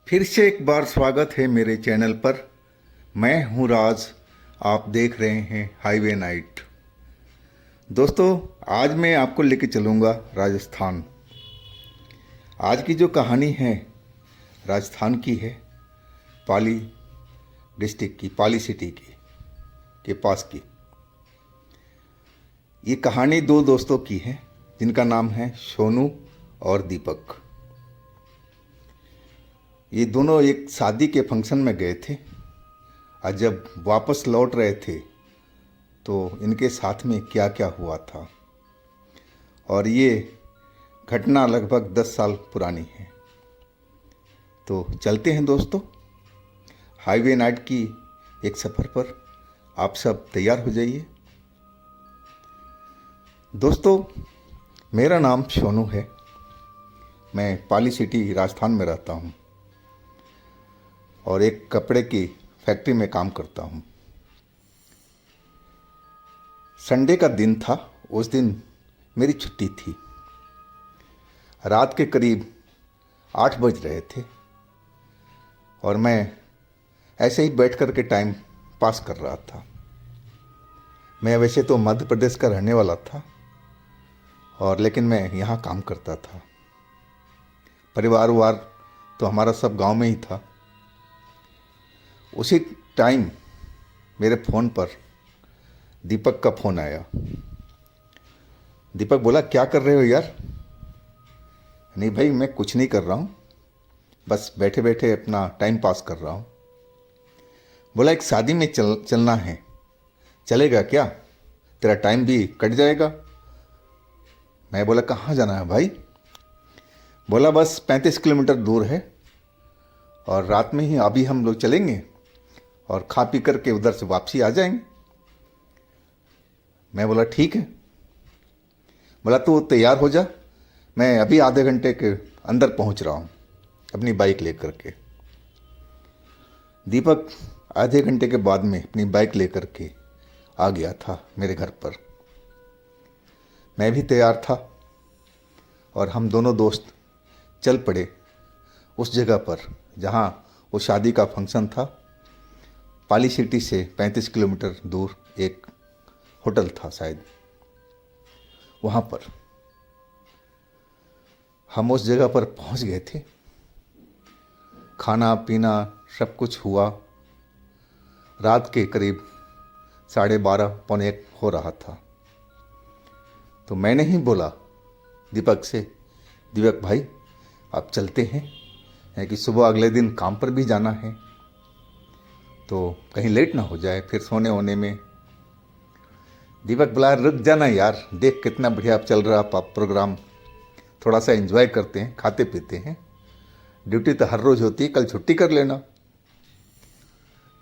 फिर से एक बार स्वागत है मेरे चैनल पर। मैं हूं राज, आप देख रहे हैं हाईवे नाइट। दोस्तों, आज मैं आपको लेके चलूँगा राजस्थान। आज की जो कहानी है राजस्थान की है, पाली डिस्ट्रिक्ट की, पाली सिटी की के पास की। ये कहानी दो दोस्तों की है जिनका नाम है सोनू और दीपक। ये दोनों एक शादी के फंक्शन में गए थे और जब वापस लौट रहे थे तो इनके साथ में क्या क्या हुआ था, और ये घटना लगभग 10 साल पुरानी है। तो चलते हैं दोस्तों हाईवे नाइट की एक सफ़र पर। आप सब तैयार हो जाइए। दोस्तों, मेरा नाम सोनू है। मैं पाली सिटी राजस्थान में रहता हूँ और एक कपड़े की फैक्ट्री में काम करता हूँ। संडे का दिन था। उस दिन मेरी छुट्टी थी। रात के करीब 8 बज रहे थे और मैं ऐसे ही बैठ कर के टाइम पास कर रहा था। मैं वैसे तो मध्य प्रदेश का रहने वाला था और लेकिन मैं यहाँ काम करता था। परिवार वार तो हमारा सब गांव में ही था। उसी टाइम मेरे फ़ोन पर दीपक का फ़ोन आया। दीपक बोला, क्या कर रहे हो यार? नहीं भाई, मैं कुछ नहीं कर रहा हूँ, बस बैठे बैठे अपना टाइम पास कर रहा हूँ। बोला, एक शादी में चलना है, चलेगा क्या? तेरा टाइम भी कट जाएगा। मैं बोला, कहाँ जाना है भाई? बोला, बस 35 किलोमीटर दूर है और रात में ही अभी हम लोग चलेंगे और खा पी करके उधर से वापसी आ जाएंगे। मैं बोला, ठीक है। बोला, तू तैयार हो जा, मैं अभी आधे घंटे के अंदर पहुंच रहा हूं अपनी बाइक लेकर के। दीपक आधे घंटे के बाद में अपनी बाइक लेकर के आ गया था मेरे घर पर। मैं भी तैयार था और हम दोनों दोस्त चल पड़े उस जगह पर जहां वो शादी का फंक्शन था। पाली सिटी से 35 किलोमीटर दूर एक होटल था शायद, वहाँ पर। हम उस जगह पर पहुँच गए थे। खाना पीना सब कुछ हुआ। रात के करीब 12:30 पौने 1 हो रहा था। तो मैंने ही बोला दीपक से, दीपक भाई अब चलते हैं कि सुबह अगले दिन काम पर भी जाना है, तो कहीं लेट ना हो जाए फिर सोने होने में। दीपक बोला, रुक जाना यार, देख कितना बढ़िया चल रहा प्रोग्राम, थोड़ा सा एंजॉय करते हैं, खाते पीते हैं। ड्यूटी तो हर रोज़ होती है, कल छुट्टी कर लेना।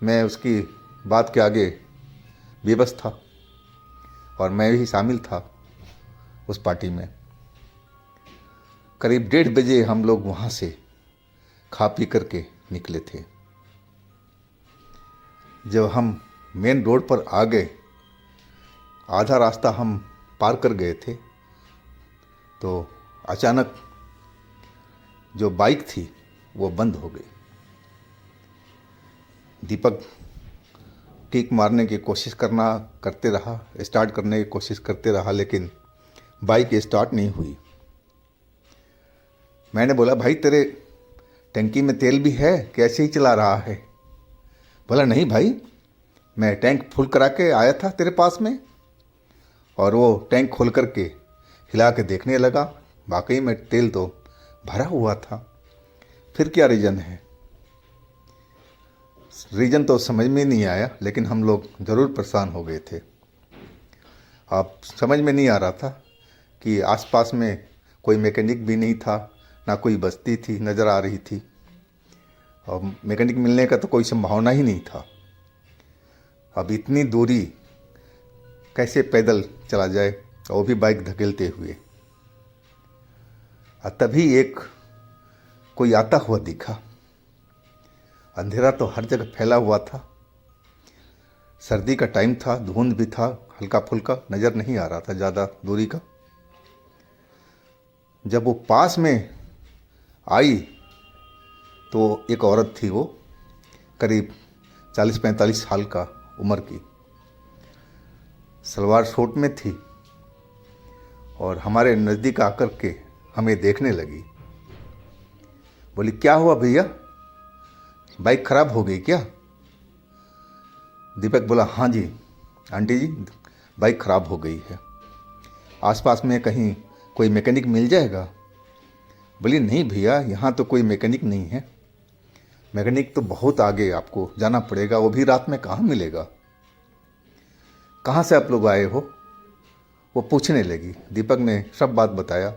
मैं उसकी बात के आगे बेबस था और मैं भी शामिल था उस पार्टी में। करीब 1:30 बजे हम लोग वहाँ से खा पी करके निकले थे। जब हम मेन रोड पर आ गए, आधा रास्ता हम पार कर गए थे, तो अचानक जो बाइक थी वो बंद हो गई। दीपक किक मारने की कोशिश करते रहा, स्टार्ट करने की कोशिश करते रहा, लेकिन बाइक स्टार्ट नहीं हुई। मैंने बोला, भाई तेरे टंकी में तेल भी है, कैसे ही चला रहा है? बोला, नहीं भाई, मैं टैंक फुल करा के आया था तेरे पास में। और वो टैंक खोल करके हिला के देखने लगा, वाकई में तेल तो भरा हुआ था। फिर क्या रीज़न है? रीज़न तो समझ में नहीं आया, लेकिन हम लोग ज़रूर परेशान हो गए थे। अब समझ में नहीं आ रहा था कि आसपास में कोई मैकेनिक भी नहीं था, ना कोई बस्ती थी नज़र आ रही थी, और मैकेनिक मिलने का तो कोई संभावना ही नहीं था। अब इतनी दूरी कैसे पैदल चला जाए, और वो भी बाइक धकेलते हुए। और तभी एक कोई आता हुआ दिखा। अंधेरा तो हर जगह फैला हुआ था, सर्दी का टाइम था, धुंध भी था, हल्का फुल्का, नज़र नहीं आ रहा था ज़्यादा दूरी का। जब वो पास में आई तो एक औरत थी, वो करीब 40-45 साल का उम्र की, सलवार सूट में थी और हमारे नज़दीक आकर के हमें देखने लगी। बोली, क्या हुआ भैया, बाइक खराब हो गई क्या? दीपक बोला, हाँ जी आंटी जी, बाइक खराब हो गई है, आसपास में कहीं कोई मैकेनिक मिल जाएगा? बोली, नहीं भैया, यहाँ तो कोई मैकेनिक नहीं है, मैकेनिक तो बहुत आगे आपको जाना पड़ेगा, वो भी रात में कहाँ मिलेगा। कहाँ से आप लोग आए हो? वो पूछने लगी। दीपक ने सब बात बताया।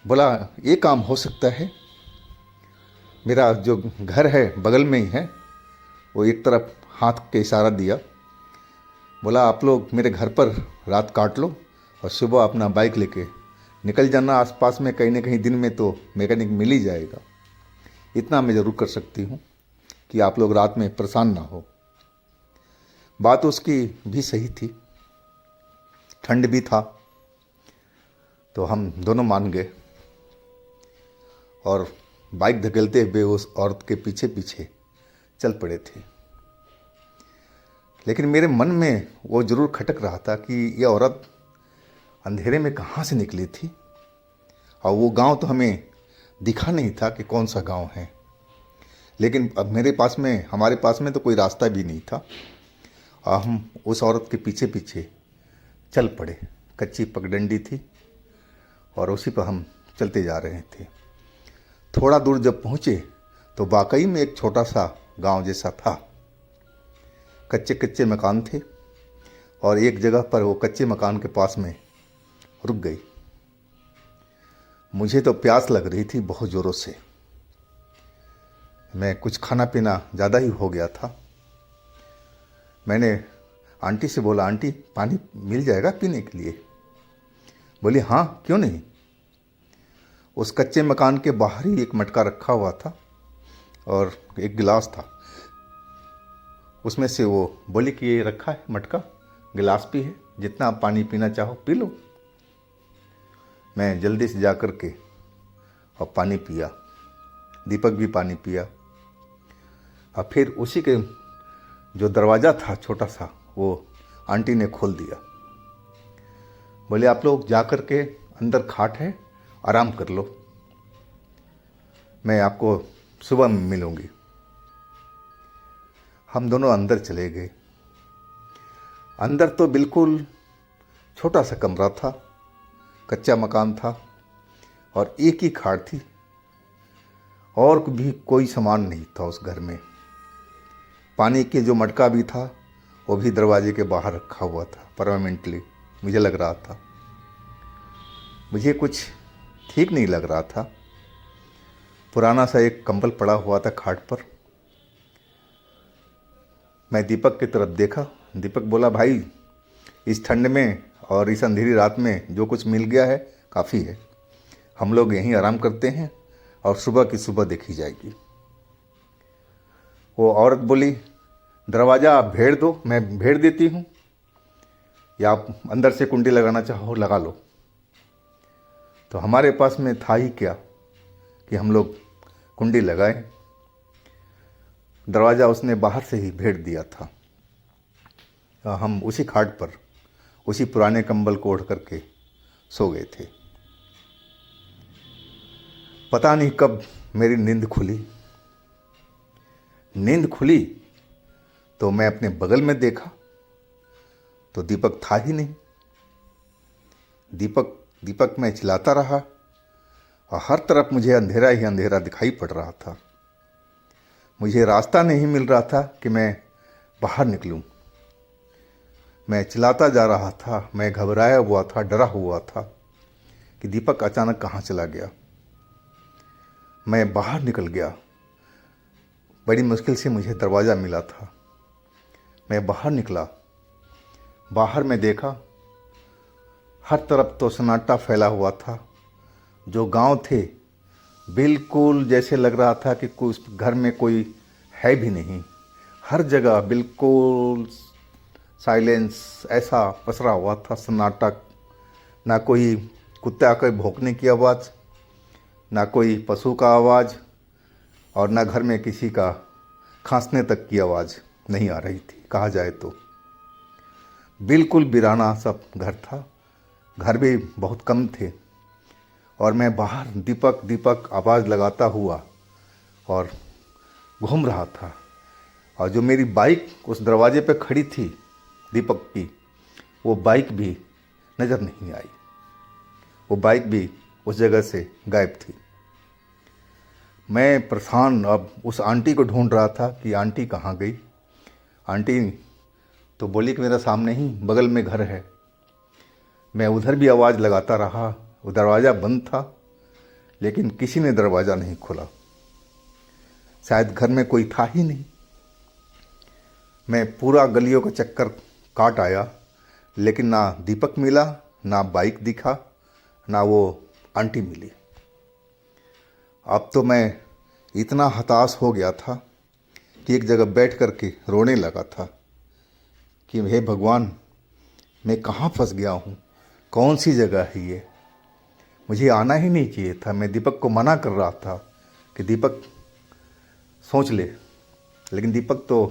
बोला, ये काम हो सकता है, मेरा जो घर है बगल में ही है। वो एक तरफ हाथ के इशारा दिया। बोला, आप लोग मेरे घर पर रात काट लो और सुबह अपना बाइक लेके निकल जाना, आसपास में कहीं ना कहीं दिन में तो मैकेनिक मिल ही जाएगा। इतना मैं ज़रूर कर सकती हूँ कि आप लोग रात में परेशान ना हो। बात उसकी भी सही थी, ठंड भी था, तो हम दोनों मान गए और बाइक धकेलते हुए उस औरत के पीछे पीछे चल पड़े थे। लेकिन मेरे मन में वो ज़रूर खटक रहा था कि ये औरत अंधेरे में कहाँ से निकली थी, और वो गांव तो हमें दिखा नहीं था कि कौन सा गांव है। लेकिन अब हमारे पास में तो कोई रास्ता भी नहीं था, और हम उस औरत के पीछे पीछे चल पड़े। कच्ची पगडंडी थी और उसी पर हम चलते जा रहे थे। थोड़ा दूर जब पहुँचे तो वाकई में एक छोटा सा गांव जैसा था। कच्चे कच्चे मकान थे और एक जगह पर वो कच्चे मकान के पास में रुक गई। मुझे तो प्यास लग रही थी बहुत ज़ोरों से। मैं कुछ खाना पीना ज़्यादा ही हो गया था। मैंने आंटी से बोला, आंटी पानी मिल जाएगा पीने के लिए? बोली, हाँ क्यों नहीं। उस कच्चे मकान के बाहर ही एक मटका रखा हुआ था और एक गिलास था। उसमें से वो बोली कि ये रखा है मटका, गिलास भी है, जितना आप पानी पीना चाहो पी लो। मैं जल्दी से जा कर के और पानी पिया। दीपक भी पानी पिया। और फिर उसी के जो दरवाज़ा था छोटा सा, वो आंटी ने खोल दिया। बोले, आप लोग जा कर के अंदर खाट है, आराम कर लो, मैं आपको सुबह में मिलूँगी। हम दोनों अंदर चले गए। अंदर तो बिल्कुल छोटा सा कमरा था, कच्चा मकान था और एक ही खाट थी, और भी कोई सामान नहीं था उस घर में। पानी के जो मटका भी था वो भी दरवाजे के बाहर रखा हुआ था परमानेंटली, मुझे लग रहा था। मुझे कुछ ठीक नहीं लग रहा था। पुराना सा एक कंबल पड़ा हुआ था खाट पर। मैं दीपक की तरफ देखा। दीपक बोला, भाई इस ठंड में और इस अंधेरी रात में जो कुछ मिल गया है काफ़ी है, हम लोग यहीं आराम करते हैं और सुबह की सुबह देखी जाएगी। वो औरत बोली, दरवाज़ा आप भेड़ दो, मैं भेड़ देती हूँ, या आप अंदर से कुंडी लगाना चाहो लगा लो। तो हमारे पास में था ही क्या कि हम लोग कुंडी लगाए। दरवाज़ा उसने बाहर से ही भेड़ दिया था। हम उसी खाट पर उसी पुराने कंबल को ओढ़ करके सो गए थे। पता नहीं कब मेरी नींद खुली। नींद खुली तो मैं अपने बगल में देखा तो दीपक था ही नहीं। दीपक मैं चिल्लाता रहा और हर तरफ मुझे अंधेरा ही अंधेरा दिखाई पड़ रहा था। मुझे रास्ता नहीं मिल रहा था कि मैं बाहर निकलूं। मैं चिल्लाता जा रहा था, मैं घबराया हुआ था, डरा हुआ था कि दीपक अचानक कहाँ चला गया। मैं बाहर निकल गया। बड़ी मुश्किल से मुझे दरवाज़ा मिला था। मैं बाहर निकला। बाहर में देखा हर तरफ तो सन्नाटा फैला हुआ था। जो गांव थे बिल्कुल जैसे लग रहा था कि कुछ घर में कोई है भी नहीं। हर जगह बिल्कुल साइलेंस ऐसा पसरा हुआ था, सन्नाटा। ना कोई कुत्ते आकर भौंकने की आवाज़, ना कोई पशु का आवाज़ और ना घर में किसी का खांसने तक की आवाज़ नहीं आ रही थी। कहा जाए तो बिल्कुल वीराना सब घर था। घर भी बहुत कम थे और मैं बाहर दीपक दीपक आवाज़ लगाता हुआ और घूम रहा था। और जो मेरी बाइक उस दरवाजे पे खड़ी थी दीपक की, वो बाइक भी नज़र नहीं आई। वो बाइक भी उस जगह से गायब थी। मैं परेशान अब उस आंटी को ढूंढ रहा था कि आंटी कहाँ गई। आंटी तो बोली कि मेरा सामने ही बगल में घर है। मैं उधर भी आवाज़ लगाता रहा, वो दरवाज़ा बंद था, लेकिन किसी ने दरवाज़ा नहीं खोला। शायद घर में कोई था ही नहीं। मैं पूरा गलियों का चक्कर काट आया, लेकिन ना दीपक मिला, ना बाइक दिखा, ना वो आंटी मिली। अब तो मैं इतना हताश हो गया था कि एक जगह बैठ कर के रोने लगा था कि हे भगवान, मैं कहाँ फंस गया हूँ, कौन सी जगह है ये। मुझे आना ही नहीं चाहिए था। मैं दीपक को मना कर रहा था कि दीपक सोच ले, लेकिन दीपक तो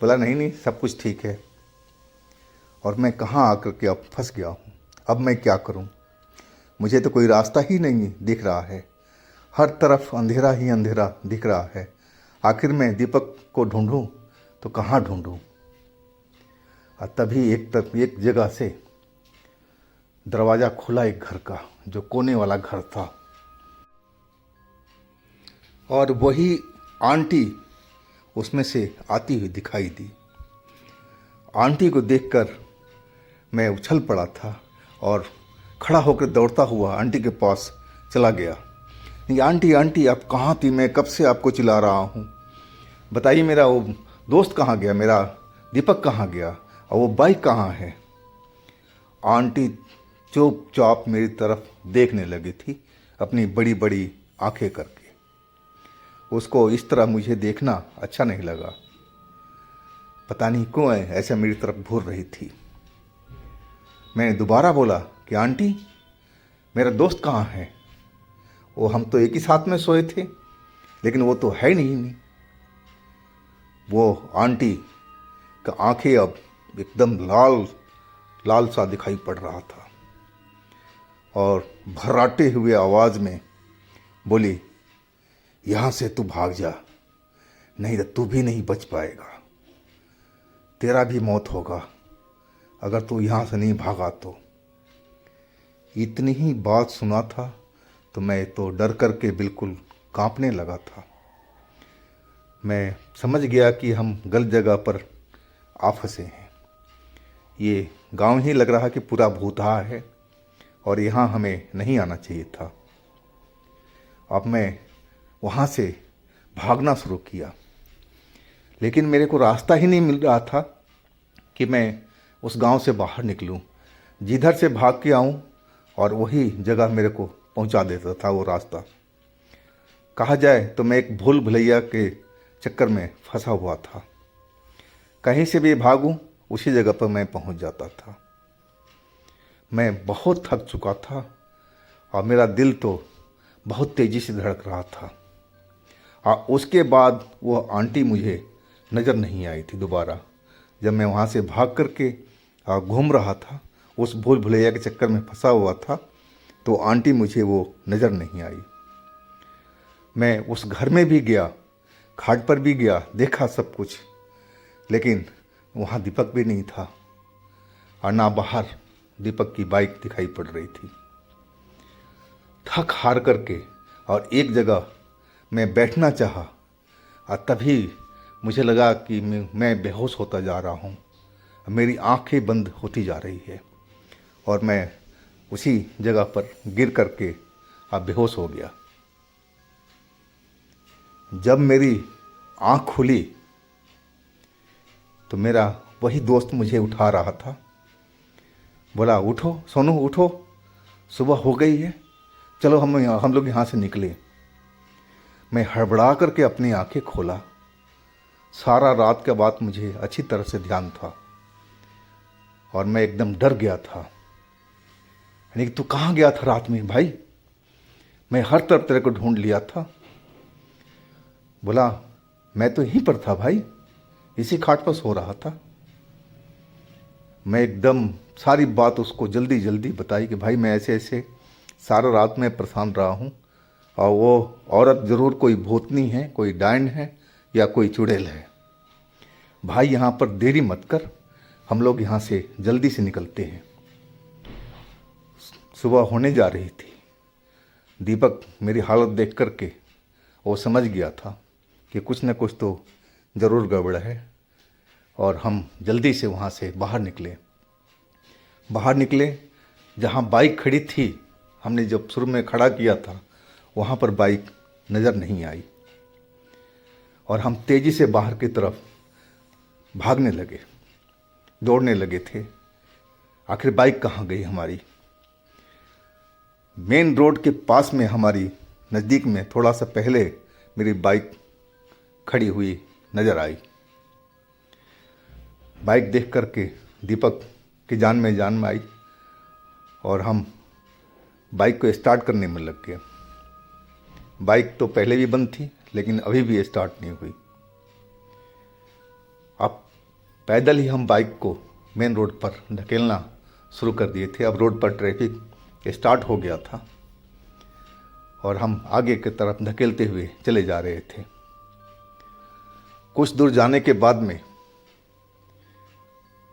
बोला नहीं नहीं सब कुछ ठीक है। और मैं कहाँ आकर के अब फंस गया हूँ। अब मैं क्या करूँ? मुझे तो कोई रास्ता ही नहीं दिख रहा है। हर तरफ अंधेरा ही अंधेरा दिख रहा है। आखिर मैं दीपक को ढूंढूं तो कहाँ ढूंढूं? और तभी एक जगह से दरवाज़ा खुला एक घर का, जो कोने वाला घर था, और वही आंटी उसमें से आती हुई दिखाई दी। आंटी को देखकर मैं उछल पड़ा था और खड़ा होकर दौड़ता हुआ आंटी के पास चला गया। नहीं आंटी, आंटी आप कहाँ थी? मैं कब से आपको चिल्ला रहा हूँ। बताइए मेरा वो दोस्त कहाँ गया, मेरा दीपक कहाँ गया, और वो बाइक कहाँ है? आंटी चुपचाप मेरी तरफ देखने लगी थी अपनी बड़ी बड़ी आंखें करके। उसको इस तरह मुझे देखना अच्छा नहीं लगा। पता नहीं क्यों ऐसे मेरी तरफ घूर रही थी। मैंने दोबारा बोला कि आंटी, मेरा दोस्त कहाँ है? वो हम तो एक ही साथ में सोए थे, लेकिन वो तो है नहीं। वो आंटी का आंखें अब एकदम लाल लाल सा दिखाई पड़ रहा था और भर्राटे हुए आवाज़ में बोली, यहाँ से तू भाग जा, नहीं तो तू भी नहीं बच पाएगा। तेरा भी मौत होगा अगर तू यहाँ से नहीं भागा तो। इतनी ही बात सुना था तो मैं तो डर करके बिल्कुल कांपने लगा था। मैं समझ गया कि हम गलत जगह पर आ फंसे हैं। ये गांव ही लग रहा कि पूरा भूतहा है और यहाँ हमें नहीं आना चाहिए था। अब मैं वहाँ से भागना शुरू किया, लेकिन मेरे को रास्ता ही नहीं मिल रहा था कि मैं उस गांव से बाहर निकलूं। जिधर से भाग के आऊं और वही जगह मेरे को पहुंचा देता था वो रास्ता। कहा जाए तो मैं एक भूल भुलैया के चक्कर में फंसा हुआ था। कहीं से भी भागूं उसी जगह पर मैं पहुंच जाता था। मैं बहुत थक चुका था और मेरा दिल तो बहुत तेज़ी से धड़क रहा था। और उसके बाद वो आंटी मुझे नज़र नहीं आई थी दोबारा। जब मैं वहाँ से भाग करके घूम रहा था, उस भूल भुलैया के चक्कर में फंसा हुआ था, तो आंटी मुझे वो नज़र नहीं आई। मैं उस घर में भी गया, खाट पर भी गया, देखा सब कुछ, लेकिन वहाँ दीपक भी नहीं था और ना बाहर दीपक की बाइक दिखाई पड़ रही थी। थक हार करके और एक जगह मैं बैठना चाहा और तभी मुझे लगा कि मैं बेहोश होता जा रहा हूँ। मेरी आंखें बंद होती जा रही है और मैं उसी जगह पर गिर करके बेहोश हो गया। जब मेरी आँख खुली तो मेरा वही दोस्त मुझे उठा रहा था। बोला, उठो सोनू उठो, सुबह हो गई है, चलो हम लोग यहाँ से निकले। मैं हड़बड़ा करके अपनी आंखें खोला। सारा रात के बाद मुझे अच्छी तरह से ध्यान था और मैं एकदम डर गया था। यानी कि तू कहाँ गया था रात में भाई? मैं हर तरफ तेरे को ढूंढ लिया था। बोला मैं तो यहीं पर था भाई, इसी खाट पर सो रहा था। मैं एकदम सारी बात उसको जल्दी जल्दी बताई कि भाई मैं ऐसे ऐसे सारा रात में परेशान रहा हूँ, और वो औरत ज़रूर कोई भूतनी है, कोई डायन है या कोई चुड़ैल है। भाई यहाँ पर देरी मत कर, हम लोग यहाँ से जल्दी से निकलते हैं। सुबह होने जा रही थी। दीपक मेरी हालत देख कर के वो समझ गया था कि कुछ न कुछ तो ज़रूर गड़बड़ है, और हम जल्दी से वहाँ से बाहर निकले। जहाँ बाइक खड़ी थी, हमने जब शुरू में खड़ा किया था, वहाँ पर बाइक नज़र नहीं आई, और हम तेज़ी से बाहर की तरफ भागने लगे, दौड़ने लगे थे। आखिर बाइक कहाँ गई हमारी? मेन रोड के पास में हमारी नज़दीक में थोड़ा सा पहले मेरी बाइक खड़ी हुई नज़र आई। बाइक देख कर के दीपक की जान में आई, और हम बाइक को स्टार्ट करने में लग गए। बाइक तो पहले भी बंद थी, लेकिन अभी भी स्टार्ट नहीं हुई। अब पैदल ही हम बाइक को मेन रोड पर धकेलना शुरू कर दिए थे। अब रोड पर ट्रैफिक स्टार्ट हो गया था, और हम आगे की तरफ धकेलते हुए चले जा रहे थे। कुछ दूर जाने के बाद में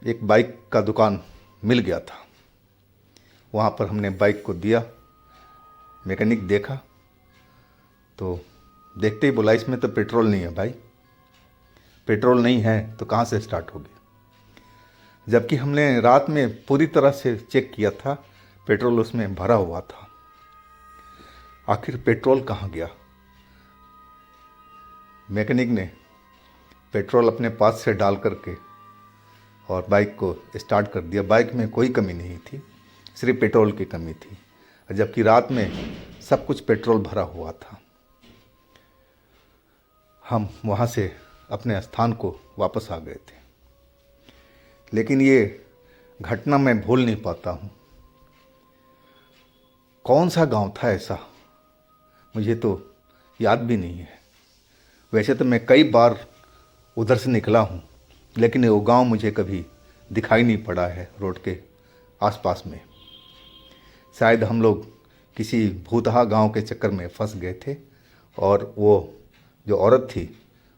एक बाइक का दुकान मिल गया था। वहाँ पर हमने बाइक को दिया। मैकेनिक देखा तो देखते ही बोला इसमें तो पेट्रोल नहीं है भाई। पेट्रोल नहीं है तो कहाँ से स्टार्ट होगी? जबकि हमने रात में पूरी तरह से चेक किया था, पेट्रोल उसमें भरा हुआ था। आखिर पेट्रोल कहाँ गया? मैकेनिक ने पेट्रोल अपने पास से डाल करके और बाइक को स्टार्ट कर दिया। बाइक में कोई कमी नहीं थी, सिर्फ पेट्रोल की कमी थी, जबकि रात में सब कुछ पेट्रोल भरा हुआ था। हम वहाँ से अपने स्थान को वापस आ गए थे। लेकिन ये घटना मैं भूल नहीं पाता हूँ। कौन सा गांव था ऐसा, मुझे तो याद भी नहीं है। वैसे तो मैं कई बार उधर से निकला हूँ, लेकिन वो गांव मुझे कभी दिखाई नहीं पड़ा है रोड के आसपास में। शायद हम लोग किसी भूतहा गांव के चक्कर में फंस गए थे, और वो जो औरत थी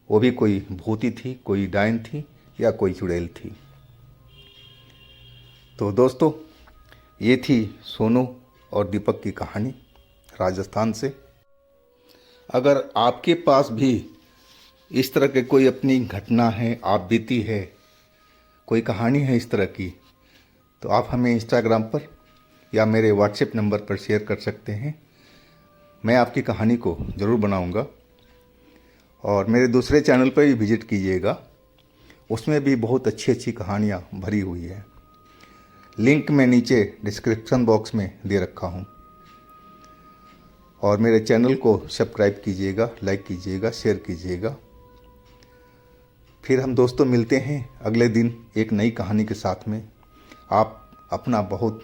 वो भी कोई भूती थी, कोई डायन थी या कोई चुड़ैल थी। तो दोस्तों, ये थी सोनू और दीपक की कहानी राजस्थान से। अगर आपके पास भी इस तरह के कोई अपनी घटना है, आप बीती है, कोई कहानी है इस तरह की, तो आप हमें इंस्टाग्राम पर या मेरे व्हाट्सएप नंबर पर शेयर कर सकते हैं। मैं आपकी कहानी को ज़रूर बनाऊंगा। और मेरे दूसरे चैनल पर भी विज़िट कीजिएगा, उसमें भी बहुत अच्छी अच्छी कहानियाँ भरी हुई है। लिंक मैं नीचे डिस्क्रिप्शन बॉक्स में दे रखा हूँ। और मेरे चैनल को सब्सक्राइब कीजिएगा, लाइक कीजिएगा, शेयर कीजिएगा। फिर हम दोस्तों मिलते हैं अगले दिन एक नई कहानी के साथ में। आप अपना बहुत